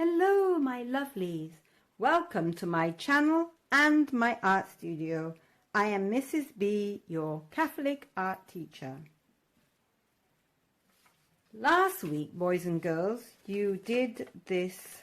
Hello my lovelies, welcome to my channel and my art studio. I am Mrs. B, your Catholic art teacher. Last week, boys and girls, you did this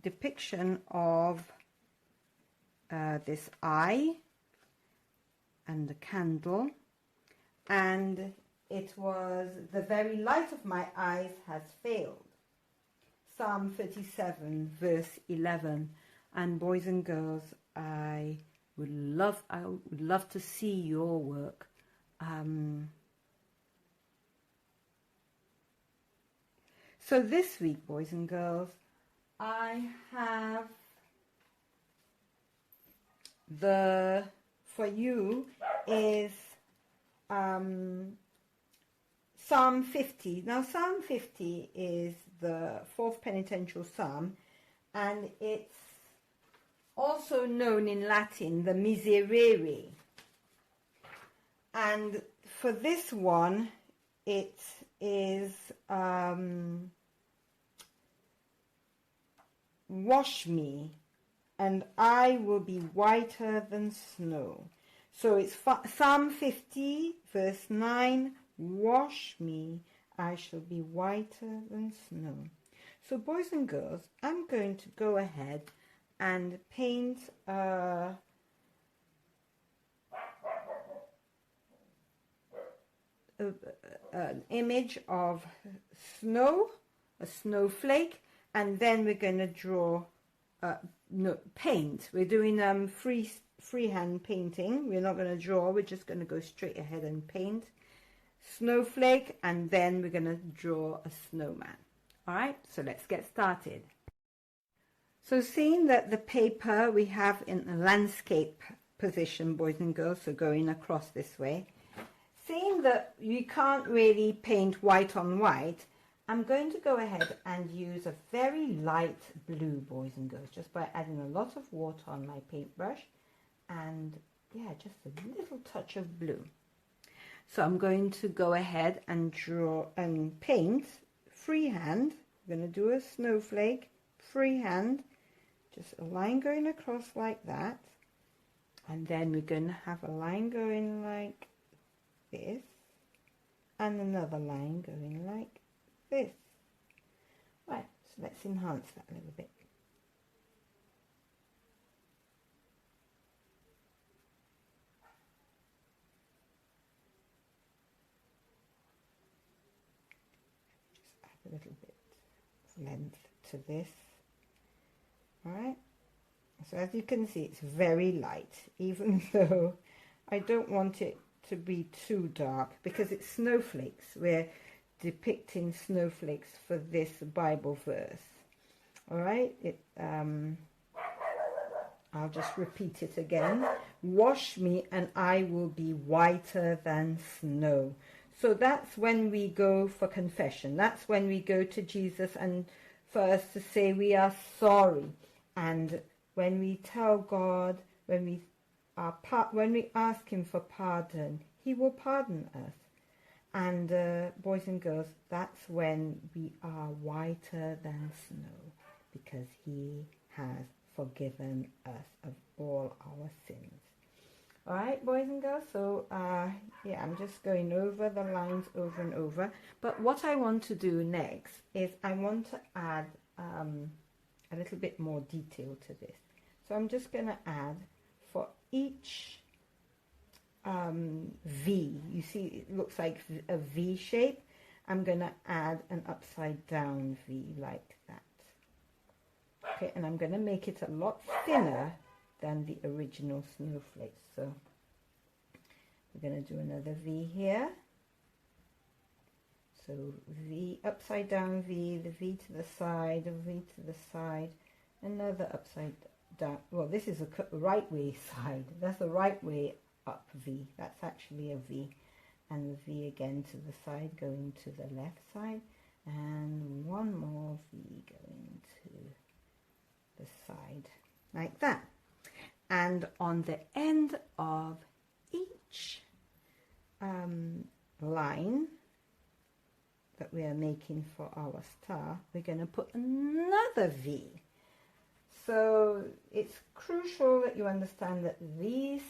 depiction of this eye and the candle, and it was "the very light of my eyes has failed." Psalm 37 verse 11. And boys and girls, I would love to see your work. So this week, boys and girls, I have for you is Psalm 50. Now Psalm 50 is the fourth penitential psalm, and it's also known in Latin the Miserere. And for this one, it is wash me and I will be whiter than snow. So it's Psalm 50 verse 9, wash me, I shall be whiter than snow. So boys and girls, I'm going to go ahead and paint an image of snow, a snowflake, and then we're going to draw paint. We're doing freehand painting. We're not going to draw, we're just going to go straight ahead and paint snowflake, and then we're going to draw a snowman. All right, so let's get started. So seeing that the paper we have in a landscape position, boys and girls, so going across this way, seeing that you can't really paint white on white, I'm going to go ahead and use a very light blue, boys and girls, just by adding a lot of water on my paintbrush, and yeah, just a little touch of blue. So I'm going to go ahead and draw and paint freehand. I'm going to do a snowflake freehand, just a line going across like that, and then we're going to have a line going like this and another line going like this. Right, so let's enhance that a little bit. A little bit of length to this. Alright, so as you can see, it's very light, even though I don't want it to be too dark because it's snowflakes. We're depicting snowflakes for this Bible verse. Alright, I'll just repeat it again. Wash me and I will be whiter than snow. So that's when we go for confession. That's when we go to Jesus and for us to say we are sorry. And when we tell God, when we ask him for pardon, he will pardon us. And boys and girls, that's when we are whiter than snow, because he has forgiven us of all our sins. All right, boys and girls, so yeah, I'm just going over the lines over and over. But what I want to do next is I want to add a little bit more detail to this. So I'm just going to add for each V. You see, it looks like a V shape. I'm going to add an upside down V like that. Okay, and I'm going to make it a lot thinner than the original snowflakes. So we're going to do another V here. So V, upside down V, the V to the side, a V to the side, another upside down. Well, this is a right way side. That's the right way up V. That's actually a V. And the V again to the side going to the left side. And one more V going to the side like that. And on the end of each line that we are making for our star, we're going to put another V. So it's crucial that you understand that this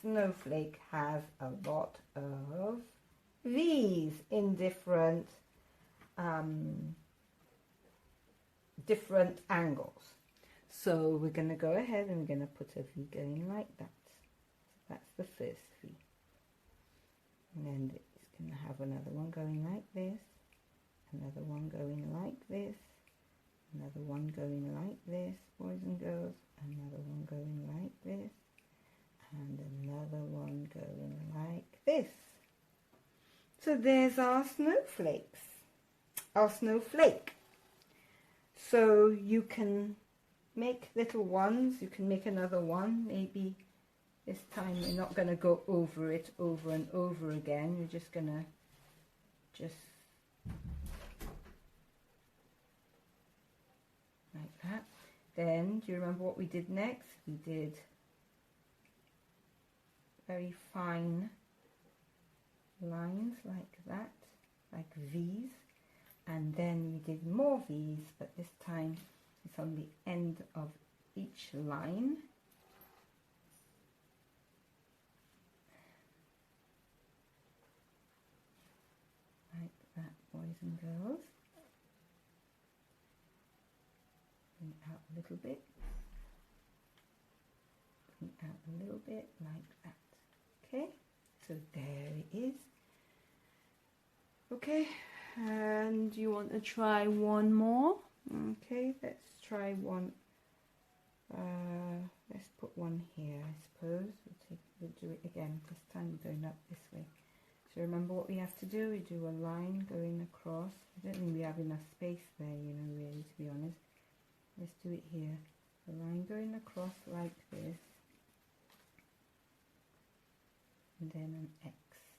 snowflake has a lot of V's in different angles. So we're going to go ahead and we're going to put a V going like that. So that's the first V. And then it's going to have another one going like this, another one going like this, another one going like this, boys and girls, another one going like this, and another one going like this. So there's our snowflakes, our snowflake. So you can make little ones, you can make another one, maybe this time we're not going to go over it over and over again, you're just going to like that. Then, do you remember what we did next? We did very fine lines like that, like V's, and then we did more V's, but this time it's on the end of each line. Like that, boys and girls. Bring it out a little bit. Bring it out a little bit like that. Okay, so there it is. Okay, and you want to try one more? Okay, let's try one. Let's put one here, I suppose. We'll do it again. This time we're going up this way. So remember what we have to do? We do a line going across. I don't think we have enough space there, you know, really, to be honest. Let's do it here. A line going across like this. And then an X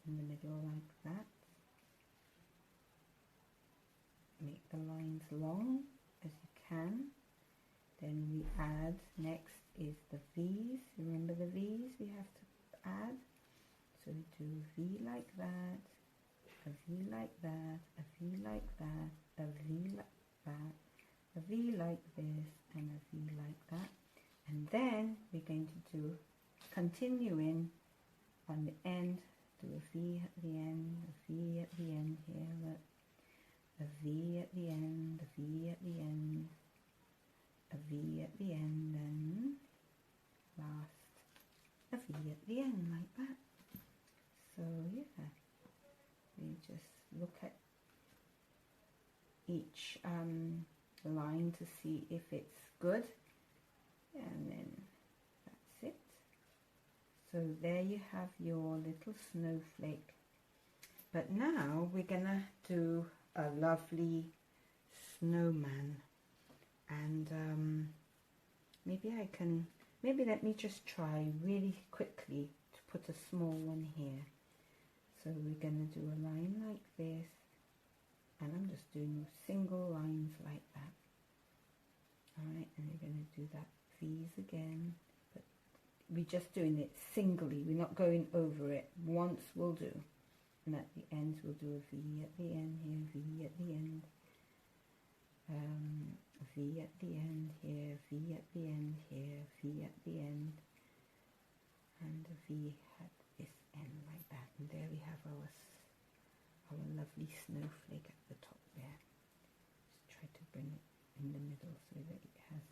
in the middle like that. Make the lines long as you can. Then we add, next is the V's. Remember the V's we have to add? So we do V like that, a V like that, a V like that, a V like that, a V like this, and a V like that. And then we're going to do, continuing on the end, do a V at the end, a V at the end here, look. A V at the end, a V at the end, a V at the end, and last a V at the end like that. So yeah, we just look at each line to see if it's good, and then that's it. So there you have your little snowflake. But now we're gonna do a lovely snowman, and maybe let me just try really quickly to put a small one here. So we're going to do a line like this, and I'm just doing single lines like that. Alright, and we're going to do that V's again, but we're just doing it singly, we're not going over it. Once will do. And at the end we'll do a V at the end here, V at the end, a V at the end here, V at the end here, V at the end, and a V at this end like that. And there we have our lovely snowflake at the top there. Just try to bring it in the middle so that it has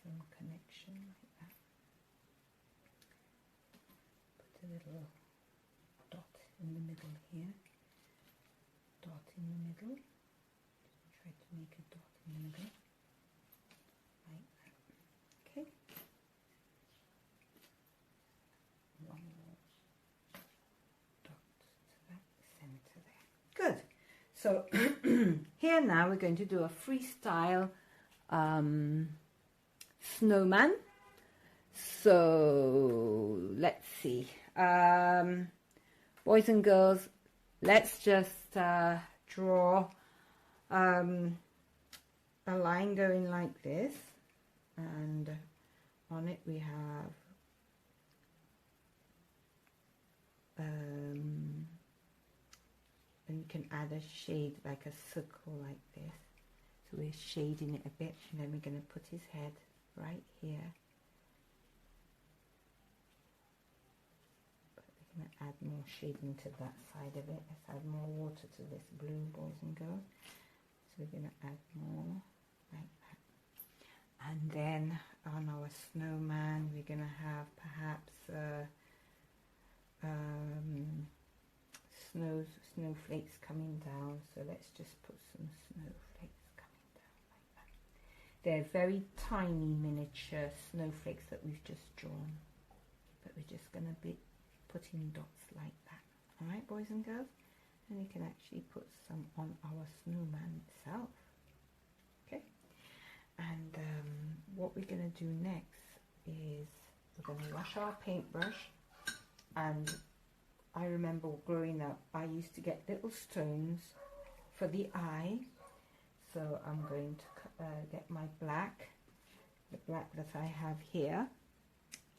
some connection like that. Put a little dot in the middle here, dot in the middle, try to make a dot in the middle, like that, okay, one more dot to that center there. Good. So here now we're going to do a freestyle snowman. So let's see. Boys and girls, let's just draw a line going like this, and on it we have a and you can add a shade like a circle like this. So we're shading it a bit, and then we're going to put his head right here. But we're going to add more shading to that side of it. Let's add more water to this blue, boys and girls. So we're going to add more like that. And then on our snowman, we're going to have perhaps snowflakes coming down. So let's just put some snowflakes coming down like that. They're very tiny miniature snowflakes that we've just drawn, but we're just going to be putting dots like that. All right, boys and girls, and we can actually put some on our snowman itself. Okay, and what we're going to do next is we're going to wash our paintbrush. And I remember growing up, I used to get little stones for the eye. So I'm going to get my black, the black that I have here.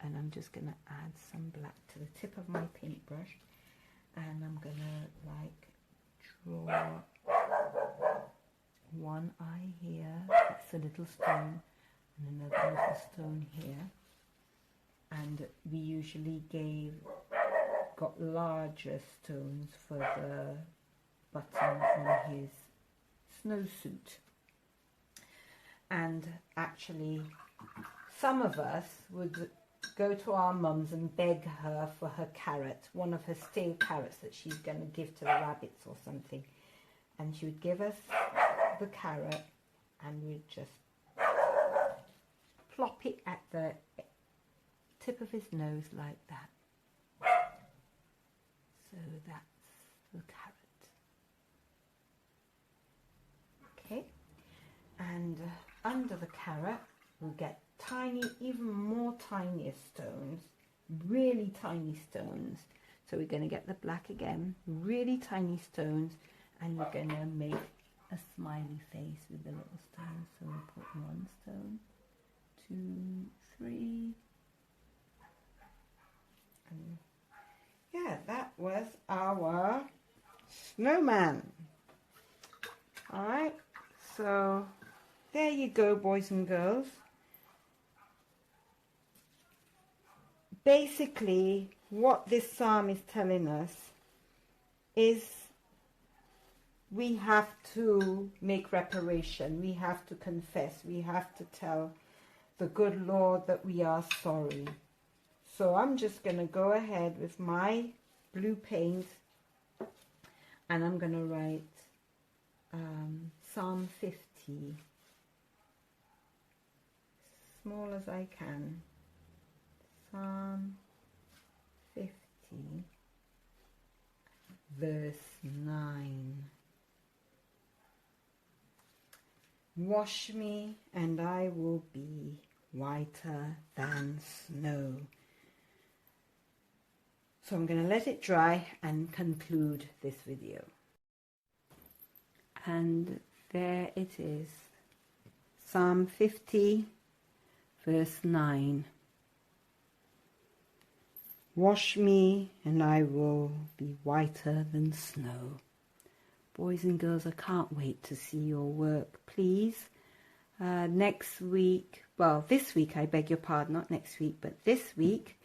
And I'm just going to add some black to the tip of my paintbrush. And I'm going to like draw one eye here. That's a little stone. And another little stone here. And we usually got larger stones for the button on his snowsuit. And actually, some of us would go to our mums and beg her for her carrot, one of her stale carrots that she's going to give to the rabbits or something. And she would give us the carrot, and we'd just plop it at the tip of his nose like that. So that's the carrot. Okay, and under the carrot we'll get tiny, even more tinier stones, really tiny stones. So we're going to get the black again, really tiny stones, and we're going to make a smiley face with the little stones. So we'll put 1 stone, 2, 3. And yeah, that was our snowman. All right, so there you go, boys and girls. Basically, what this psalm is telling us is we have to make reparation. We have to confess. We have to tell the good Lord that we are sorry. So I'm just going to go ahead with my blue paint, and I'm going to write Psalm 50, small as I can. Psalm 50, verse 9. Wash me, and I will be whiter than snow. So I'm going to let it dry and conclude this video. And there it is, Psalm 50, verse 9. Wash me, and I will be whiter than snow. Boys and girls, I can't wait to see your work. Please, next week, well, this week, I beg your pardon, not next week, but this week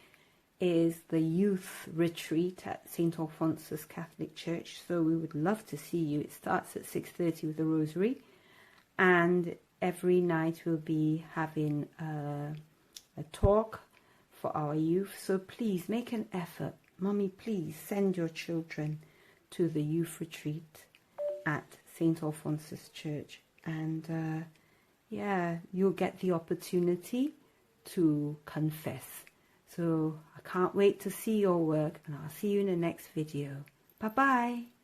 is the youth retreat at St. Alphonsus Catholic Church. So we would love to see you. It starts at 6:30 with the rosary, and every night we'll be having a talk for our youth. So please make an effort. Mummy, please send your children to the youth retreat at St. Alphonsus Church, and yeah, you'll get the opportunity to confess. So I can't wait to see your work, and I'll see you in the next video. Bye bye.